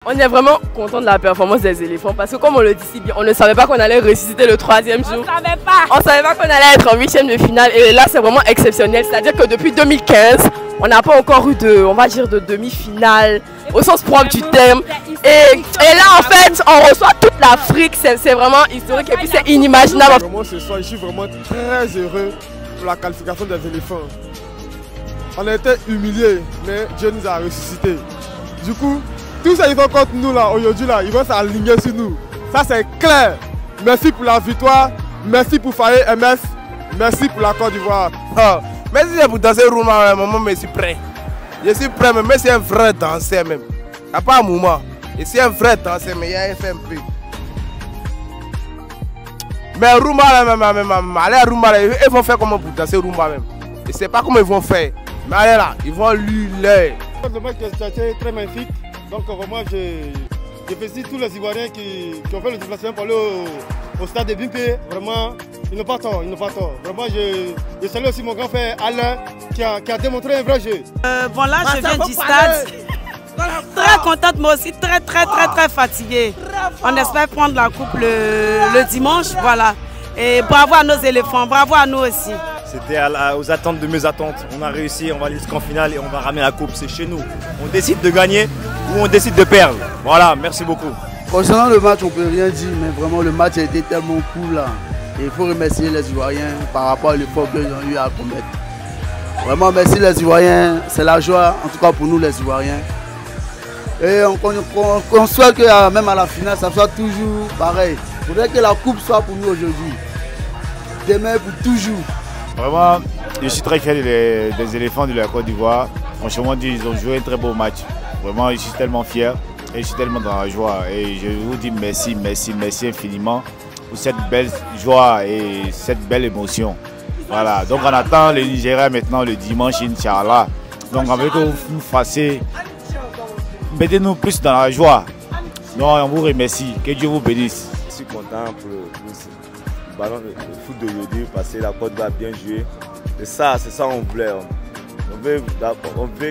On est vraiment content de la performance des éléphants parce que comme on le dit si bien, on ne savait pas qu'on allait ressusciter le 3e jour. On ne savait pas qu'on allait être en 8e de finale et là c'est vraiment exceptionnel. C'est-à-dire que depuis 2015, on n'a pas encore eu de, on va dire, de demi-finale au sens propre du terme. Et là en fait, on reçoit toute l'Afrique, c'est vraiment historique et puis c'est inimaginable. Vraiment ce soir, je suis vraiment très heureux pour la qualification des éléphants. On a été humiliés, mais Dieu nous a ressuscités. Du coup, tous ceux qui sont contre nous là, aujourd'hui là, ils vont s'aligner sur nous. Ça c'est clair. Merci pour la victoire, merci pour Faye MS, merci pour la Côte d'Ivoire. Oh, merci pour danser Rouma, maman, mais je suis prêt. Je suis prêt, mais c'est un vrai danseur même. Il n'y a pas un moment. Et c'est un vrai danseur, mais il y a un FMP. Mais Rouma, même, allez à Rouma, ils vont faire comment pour danser Rouma même. Je ne sais pas comment ils vont faire. Mais allez là, ils vont lui l'œil. Le match est très magnifique. Donc vraiment, je félicite tous les Ivoiriens qui ont fait le déplacement pour aller au stade de Bimpe. Vraiment, ils n'ont pas tort, ils n'ont pas tort. Vraiment, je salue aussi mon grand frère Alain qui a démontré un vrai jeu. Bon là, je viens du stade. Très contente, moi aussi, très fatiguée. On espère prendre la coupe le dimanche, voilà. Et bravo à nos éléphants, bravo à nous aussi. C'était aux attentes de mes attentes. On a réussi, on va aller jusqu'en finale et on va ramener la coupe. C'est chez nous. On décide de gagner ou on décide de perdre. Voilà, merci beaucoup. Concernant le match, on ne peut rien dire, mais vraiment le match a été tellement cool là. Et il faut remercier les Ivoiriens par rapport à l'effort qu'ils ont eu à commettre. Vraiment merci les Ivoiriens, c'est la joie en tout cas pour nous les Ivoiriens. Et on souhaite que même à la finale, ça soit toujours pareil. Il faudrait que la coupe soit pour nous aujourd'hui. Demain pour toujours. Vraiment, je suis très fier des éléphants de la Côte d'Ivoire. Franchement, ils ont joué un très beau match. Vraiment, je suis tellement fier et je suis tellement dans la joie. Et je vous dis merci infiniment pour cette belle joie et cette belle émotion. Voilà, donc on attend le Nigeria maintenant le dimanche, Inch'Allah. Donc on veut que vous nous fassiez, mettez-nous plus dans la joie. Donc on vous remercie, que Dieu vous bénisse. Je suis content pour le ballon de foot d'aujourd'hui parce que la Côte va bien jouer. C'est ça on voulait. On veut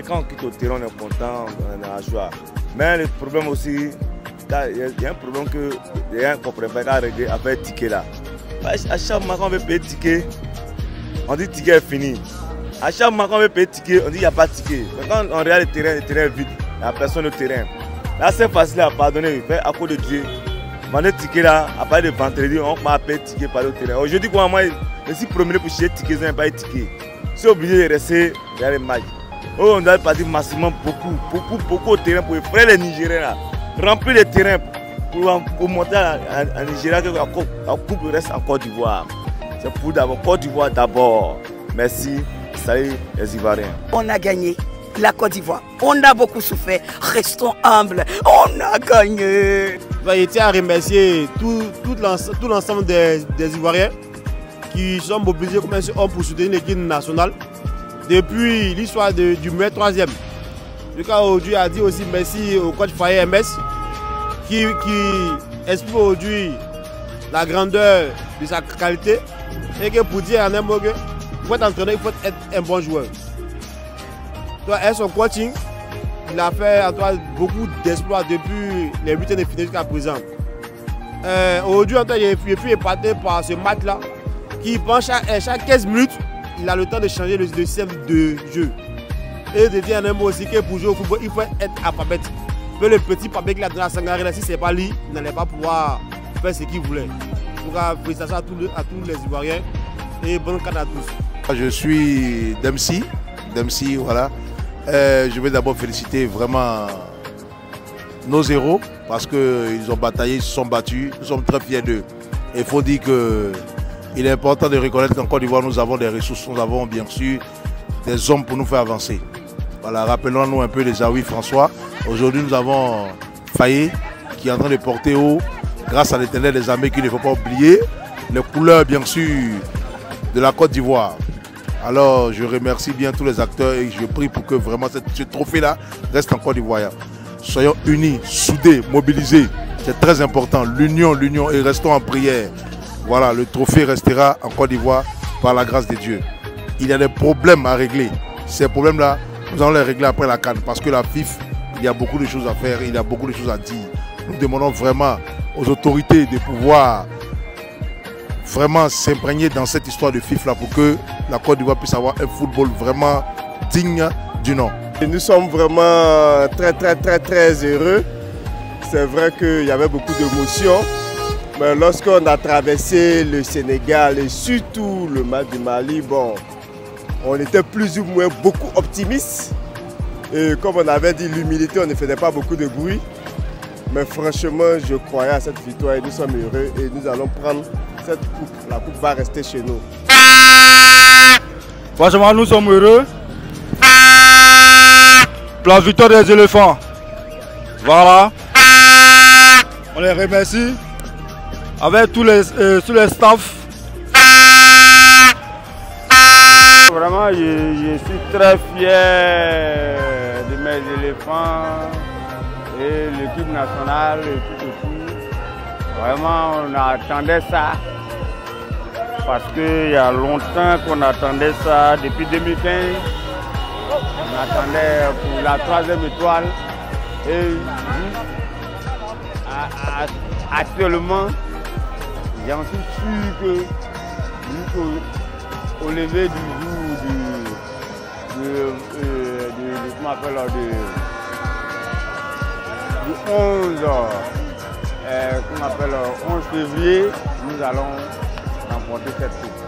quand on quitte au terrain, on est content, on a la joie. Mais le problème aussi, il y a un problème que les gens ne comprennent pas avec ticket là. À chaque moment qu'on veut payer ticket, on dit ticket est fini. À chaque moment qu'on veut payer ticket, on dit il n'y a pas de ticket. Mais quand on regarde le terrain est vide, il n'y a personne au terrain. Là c'est facile à pardonner, à cause de Dieu. Vendre ticket là, à partir de vendredi, on m'a appelé ticket par le terrain. Aujourd'hui, moi, je suis promené pour chercher ticket, je n'ai pas eu ticket. Je suis obligé de rester dans les matchs. Oh, on doit partir massivement beaucoup au terrain pour faire les Nigériens là. Remplir les terrains pour monter en Nigeria que la coupe reste en Côte d'Ivoire. C'est pour d'abord Côte d'Ivoire d'abord. Merci, salut les Ivoiriens. On a gagné la Côte d'Ivoire. On a beaucoup souffert. Restons humbles. On a gagné. Je tiens à remercier tout l'ensemble des Ivoiriens qui sont mobilisés comme un homme pour soutenir l'équipe nationale depuis l'histoire du meilleur 3e. Le cas aujourd'hui a dit aussi merci au coach Faye MS qui explique aujourd'hui la grandeur de sa qualité et que pour dire en un mot que pour être entraîneur, il faut être un bon joueur. Et son coaching, il a fait beaucoup d'exploits depuis les 8 ans de finale jusqu'à présent. Aujourd'hui, il est épaté par ce match-là qui prend chaque 15 minutes, il a le temps de changer le système de jeu. Et de dire un mot aussi que pour jouer au football, il faut être alphabète. Mais le petit papier qu'il a donné à Sangaré, si ce n'est pas lui, il n'allait pas pouvoir faire ce qu'il voulait. Donc, félicitations à tous les Ivoiriens et bonne canne à tous. Je suis Dempsey, voilà. Je vais d'abord féliciter vraiment nos héros parce qu'ils ont bataillé, ils se sont battus. Nous sommes très fiers d'eux. Il faut dire qu'il est important de reconnaître qu'en Côte d'Ivoire, nous avons des ressources, nous avons bien sûr des hommes pour nous faire avancer. Voilà, rappelons-nous un peu de Zawi François. Aujourd'hui, nous avons Faye qui est en train de porter haut, grâce à l'Éternel des armées qu'il ne faut pas oublier, les couleurs bien sûr de la Côte d'Ivoire. Alors je remercie bien tous les acteurs et je prie pour que vraiment ce trophée-là reste en Côte d'Ivoire. Soyons unis, soudés, mobilisés. C'est très important. L'union et restons en prière. Voilà, le trophée restera en Côte d'Ivoire par la grâce de Dieu. Il y a des problèmes à régler. Ces problèmes-là, nous allons les régler après la CAN parce que la FIF Il y a beaucoup de choses à faire, il y a beaucoup de choses à dire. Nous demandons vraiment aux autorités de pouvoir vraiment s'imprégner dans cette histoire de FIFA pour que la Côte d'Ivoire puisse avoir un football vraiment digne du nom. Et nous sommes vraiment très heureux. C'est vrai qu'il y avait beaucoup d'émotions, mais lorsqu'on a traversé le Sénégal et surtout le match du Mali, bon, on était plus ou moins beaucoup optimistes. Et comme on avait dit, l'humilité, on ne faisait pas beaucoup de bruit. Mais franchement, je croyais à cette victoire et nous sommes heureux et nous allons prendre cette coupe. La coupe va rester chez nous. Franchement, nous sommes heureux. La victoire des éléphants. Voilà. On les remercie. Avec tous les staffs. Vraiment, je suis très fier de mes éléphants et l'équipe nationale et tout. Vraiment, on attendait ça. Parce qu'il y a longtemps qu'on attendait ça, depuis 2015. On attendait pour la 3e étoile. Et actuellement, j'en suis sûr que au lever du jour du 11 février, nous allons remporter cette coupe.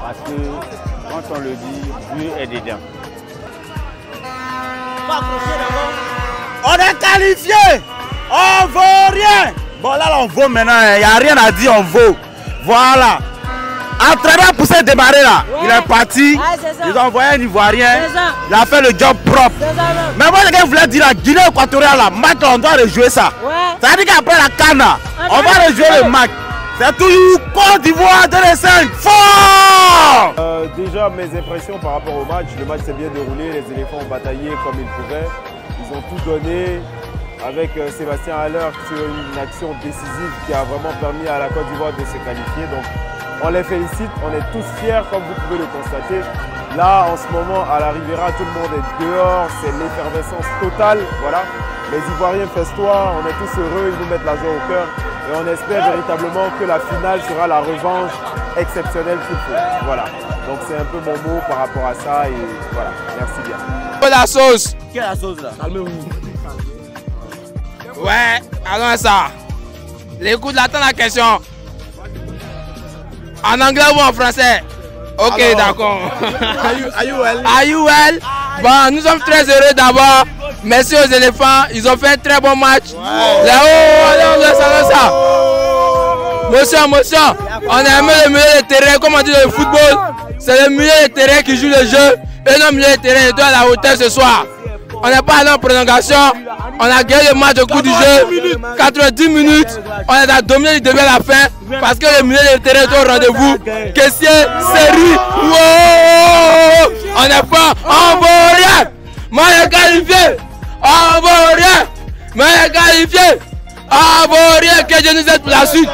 Parce que quand on le dit, Dieu est dedans. On est qualifié, on vaut rien. Bon là on vaut maintenant, il n'y a rien à dire, on vaut. Voilà. Entraîneur pour se démarrer là, ouais. Il est parti, ils ont envoyé un Ivoirien, il a fait le job propre. Mais moi je voulais dire la Guinée équatoriale là, match on doit rejouer ça. Ouais. Ça veut dire qu'après la Cana, on va rejouer le match. C'est toujours Côte d'Ivoire 2005, fort. Déjà mes impressions par rapport au match, le match s'est bien déroulé, les éléphants ont bataillé comme ils pouvaient, ils ont tout donné. Avec Sébastien Haller sur une action décisive qui a vraiment permis à la Côte d'Ivoire de se qualifier. Donc on les félicite, on est tous fiers comme vous pouvez le constater. Là en ce moment à la Riviera tout le monde est dehors, c'est l'effervescence totale. Voilà. Les Ivoiriens festoient, on est tous heureux, ils nous mettent la joie au cœur. Et on espère véritablement que la finale sera la revanche exceptionnelle qu'il faut. Voilà. Donc c'est un peu mon mot par rapport à ça et voilà. Merci bien. La sauce. Quelle est la sauce là? Calmez-vous. Ouais, allons à ça. Écoute, attends la question. En anglais ou en français? Ok, d'accord. Are you well? Are you well? Bon, nous sommes très heureux d'abord. Merci aux éléphants, ils ont fait un très bon match. Là-haut, allez, Monsieur, on a aimé le milieu de terrain, comme on dit dans le football. C'est le milieu de terrain qui joue le jeu. Et notre milieu de terrain est à la hauteur ce soir. On n'est pas allé en prolongation, on a gagné le match au coup du jeu, 90 minutes, on a dominé le début à la fin, parce que le milieu de terrain est au rendez-vous, caissier, série, wow, on n'est pas, on vaut rien, moi je qualifié, on vaut rien, moi je qualifié, on vaut rien, que Dieu nous aide pour la suite.